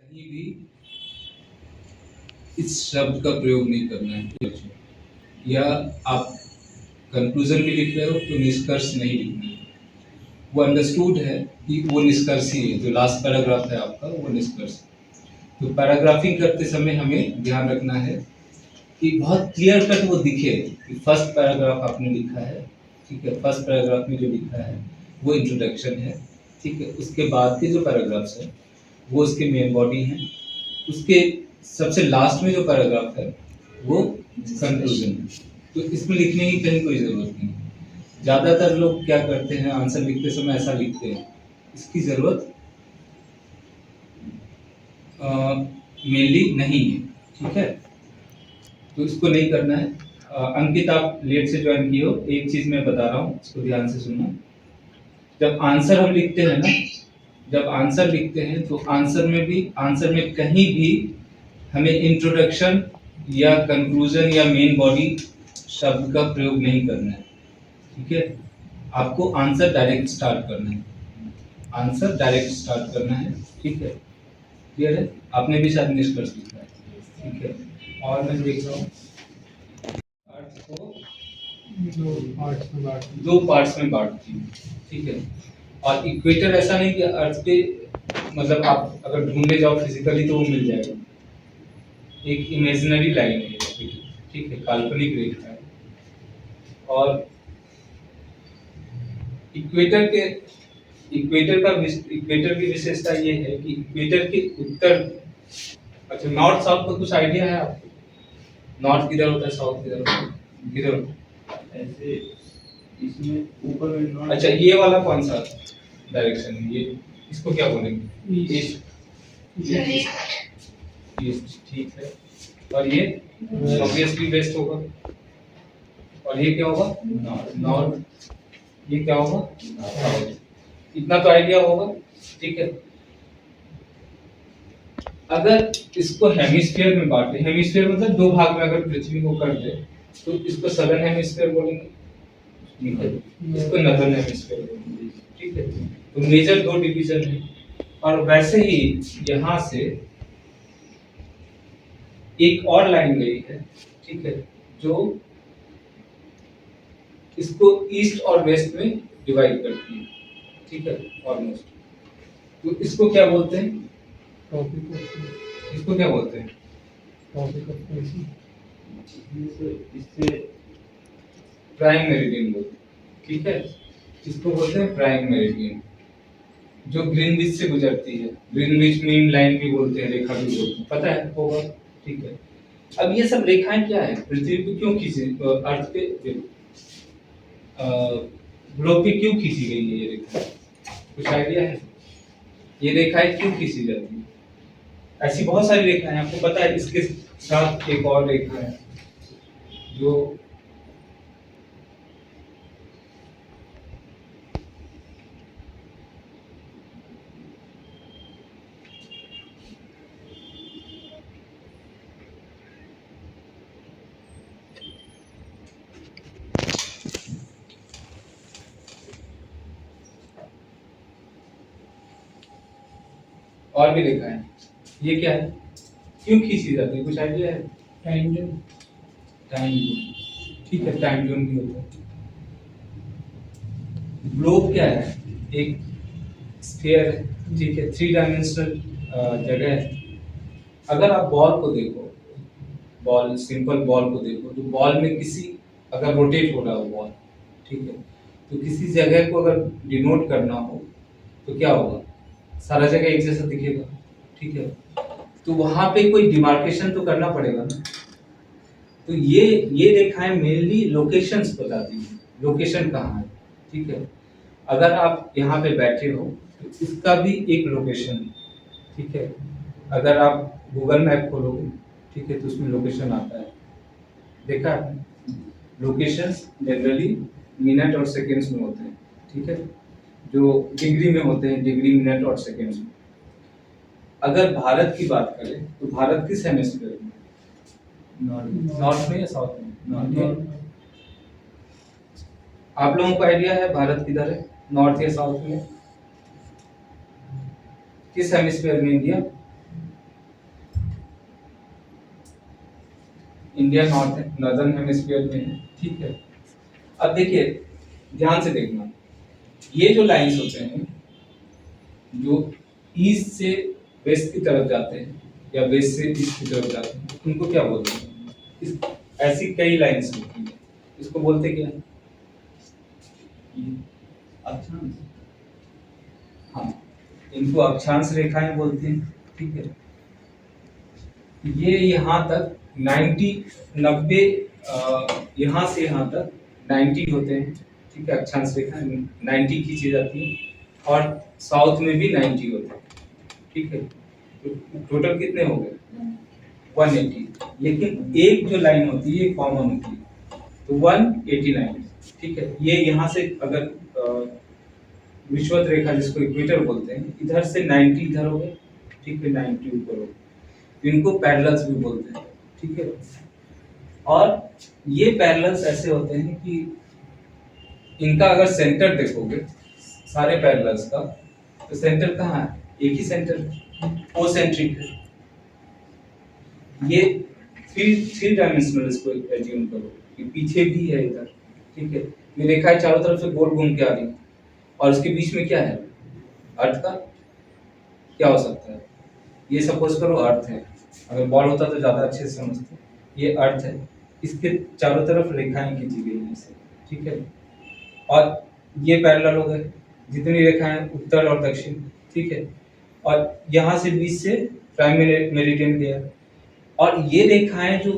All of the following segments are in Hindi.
कहीं भी इस शब्द का प्रयोग नहीं करना है, या आप कंक्लूजन भी लिख रहे हो तो निष्कर्ष नहीं लिखना है। वो अंडरस्टूड है कि वो निष्कर्ष ही है, जो लास्ट पैराग्राफ है आपका वो निष्कर्ष। तो पैराग्राफिंग करते समय हमें ध्यान रखना है कि बहुत क्लियर कट वो दिखे कि फर्स्ट पैराग्राफ आपने लिखा है, ठीक है। फर्स्ट पैराग्राफ में जो लिखा है वो इंट्रोडक्शन है, ठीक है। उसके बाद के जो पैराग्राफ्स है वो उसके मेन बॉडी हैं। उसके सबसे लास्ट में जो पैराग्राफ है वो कंक्लूजन है। तो इसमें लिखने की कहीं कोई ज़रूरत नहीं है। ज़्यादातर लोग क्या करते हैं, आंसर लिखते समय ऐसा लिखते हैं, इसकी ज़रूरत मेनली नहीं है, ठीक है। तो इसको नहीं करना है। अंकित, आप लेट से ज्वाइन किए हो, एक चीज़ मैं बता रहा हूँ, इसको ध्यान से सुनना। जब आंसर हम लिखते हैं ना, जब आंसर लिखते हैं तो आंसर में कहीं भी हमें इंट्रोडक्शन या कंक्लूजन या मेन बॉडी शब्द का प्रयोग नहीं करना है, ठीक है। आपको आंसर डायरेक्ट स्टार्ट करना है, आंसर डायरेक्ट स्टार्ट करना है, ठीक है। क्लियर है? आपने भी शायद निष्कर्ष लिखा है, ठीक है। और मैं देख रहा हूँ अर्थ को दो पार्ट्स में बांटती हूँ, ठीक है। और इक्वेटर ऐसा नहीं कि अर्थ पे, मतलब आप अगर ढूंढने जाओ फिजिकली तो वो मिल जाएगा। एक इमेजिनरी लाइन है इक्वेटर, ठीक है, काल्पनिक रेखा है। और इक्वेटर के इक्वेटर की विशेषता ये है कि इक्वेटर के उत्तर, अच्छा, नॉर्थ साउथ का कुछ आइडिया है आपको? नॉर्थ किधर होता है, साउथ किधर होता है, किधर होता है? ऐसे इसमें ऊपर में नॉर्थ। अच्छा, ये वाला कौन सा डायरेक्शन है? ये इसको क्या बोलेंगे? ईस्ट, ईस्ट, ठीक है। और ये ऑब्वियसली वेस्ट होगा। और ये क्या होगा? नॉर्थ। ये क्या होगा? साउथ। इतना तो आइडिया होगा, ठीक है। अगर इसको हेमिस्फीयर में बांटे, हेमिस्फीयर मतलब दो भाग में अगर पृथ्वी को कर दे तो इसको सदर्न हेमिस्फीयर बोलेंगे, ठीक है। इसको नॉर्दर्न हेमिस्फीयर बोलेंगे, ठीक है। तो मेजर दो डिवीजन है। और वैसे ही यहाँ से एक और लाइन गई है, ठीक है, जो इसको ईस्ट और वेस्ट में डिवाइड करती है, ठीक है, ऑलमोस्ट। तो इसको क्या बोलते हैं? इसको क्या बोलते हैं? इससे प्राइम मेरिडियन बोलते हैं, ठीक है। इसको बोलते हैं प्राइम मेरिडियन, जो ग्रीनविच से गुजरती है। ग्रीनविच मीन लाइन भी बोलते हैं, रेखा भी बोलते हैं, पता है होगा, ठीक है। अब ये सब रेखाएं क्या है, पृथ्वी पे क्यों खींची, अर्थ पे, ग्लोब पे क्यों खींची गई है ये रेखा? कुछ आइडिया है? ये रेखाएं क्यों खींची जाती है? ऐसी बहुत सारी रेखाएं, आपको पता है। इसके साथ एक और रेखा है जो और भी रेखा है। ये क्या है, क्यों खींची जाती है? कुछ आइडिया है? टाइम जोन, टाइम जोन, ठीक है, टाइम जोन भी होता है। ग्लोब क्या है? एक स्फीयर है, ठीक है, थ्री डायमेंशनल जगह है। अगर आप बॉल को देखो, बॉल, सिंपल बॉल को देखो, तो बॉल में किसी, अगर रोटेट हो रहा हो बॉल, ठीक है, तो किसी जगह को अगर डिनोट करना हो तो क्या होगा? सारा जगह एक जैसा दिखेगा, ठीक है। तो वहां पे कोई डिमार्केशन तो करना पड़ेगा ना। तो ये रेखाएं मेनली लोकेशंस बताती हैं, लोकेशन कहाँ है, ठीक है। अगर आप यहाँ पे बैठे हो तो इसका भी एक लोकेशन है, ठीक है। अगर आप गूगल मैप खोलोगे, ठीक है, तो उसमें लोकेशन आता है, देखा आपने? लोकेशंस जनरली मिनट और सेकंड्स में होते हैं, ठीक है, जो डिग्री में होते हैं, डिग्री, मिनट और सेकंड्स में। अगर भारत की बात करें तो भारत किस हेमिस्फीयर में? नॉर्थ में या साउथ में? नॉर्थ में। आप लोगों को आइडिया है भारत किधर है, नॉर्थ या साउथ में? किस हेमिस्फीयर में इंडिया? इंडिया नॉर्दर्न हेमिस्फीयर में है, ठीक है। अब देखिए ध्यान से देखना, ये जो लाइंस होते हैं जो ईस्ट से वेस्ट की तरफ जाते हैं या वेस्ट से ईस्ट की तरफ जाते हैं, उनको क्या बोलते हैं? ऐसी कई लाइंस होती हैं, इसको बोलते क्या है? अक्षांश। हाँ, इनको अक्षांश रेखाएं बोलते हैं, ठीक है। ये यहाँ तक 90 यहाँ से यहाँ तक 90 होते हैं, ठीक है। अक्षांश रेखा 90 खींची जाती है और साउथ में भी 90 होते हैं, ठीक है। तो टोटल कितने हो गए? 180। लेकिन एक जो लाइन होती है कॉमन होती है, तो 189, ठीक है। ये यहाँ से अगर विषुवत रेखा जिसको इक्वेटर बोलते हैं, इधर से 90 इधर हो गए, ठीक है, 90 ऊपर हो गए, इनको पैरेलल्स भी बोलते हैं, ठीक है। और ये पैरेलल्स ऐसे होते हैं कि इनका अगर सेंटर देखोगे सारे पैरेलल्स का, तो सेंटर कहाँ है? एक ही सेंटर है, कोसेंट्रिक है। ये थ्री डायमेंशनल इसको एज्यूम करो कि पीछे भी है इधर, ठीक है। ये रेखाएं चारों तरफ से गोल घूम के आ रही है और उसके बीच में क्या है? अर्थ का क्या हो सकता है? ये सपोज करो अर्थ है, अगर बॉल होता तो ज्यादा अच्छे से समझते। ये अर्थ है, इसके चारों तरफ रेखाएं खींची गई हैं इससे, ठीक है। और ये पैरेलल हो गए जितनी रेखाएं उत्तर और दक्षिण, ठीक है। और यहाँ से बीच से प्राइम मेरिडियन गया, और ये रेखाएं जो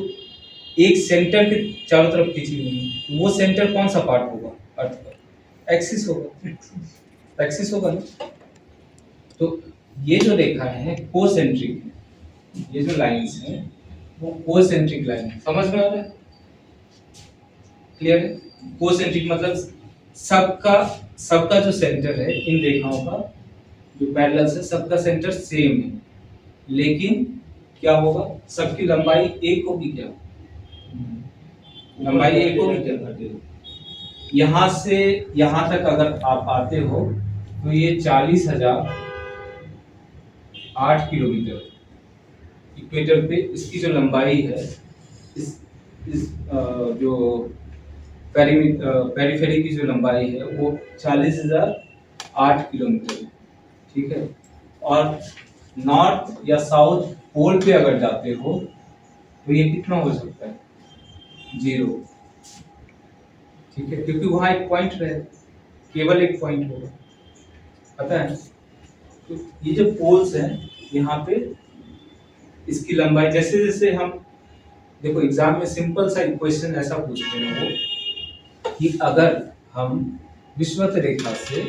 एक सेंटर के चारों तरफ खींची हुई हैं, वो सेंटर कौन सा पार्ट होगा अर्थ का? एक्सिस होगा, एक्सिस होगा ना। तो ये जो रेखाएं हैं कोसेंट्रिक है, ये जो लाइंस हैं वो कोसेंट्रिक लाइन है। समझ में आ रहा है? क्लियर है? कोसेंट्रिक मतलब सबका जो सेंटर है इन रेखाओं का, जो पैरेलल्स है, सबका सेंटर सेम है, लेकिन क्या होगा? सबकी लंबाई एक होगी क्या? लंबाई एक होगी क्या? यहाँ से यहाँ तक अगर आप आते हो तो ये 40,008 किलोमीटर इक्वेटर पे इसकी जो लंबाई है, इस जो पेरिफेरी की जो लंबाई है वो 40,008 किलोमीटर है, ठीक है। और नॉर्थ या साउथ पोल पे अगर जाते हो तो ये कितना हो सकता है? 0, ठीक है, क्योंकि वहां एक पॉइंट रहे, केवल एक पॉइंट होगा, पता है। तो ये जो पोल्स हैं यहाँ पे, इसकी लंबाई जैसे जैसे हम देखो एग्जाम में सिंपल सा इक्वेशन ऐसा पूछते हैं वो कि अगर हम विषुवत रेखा से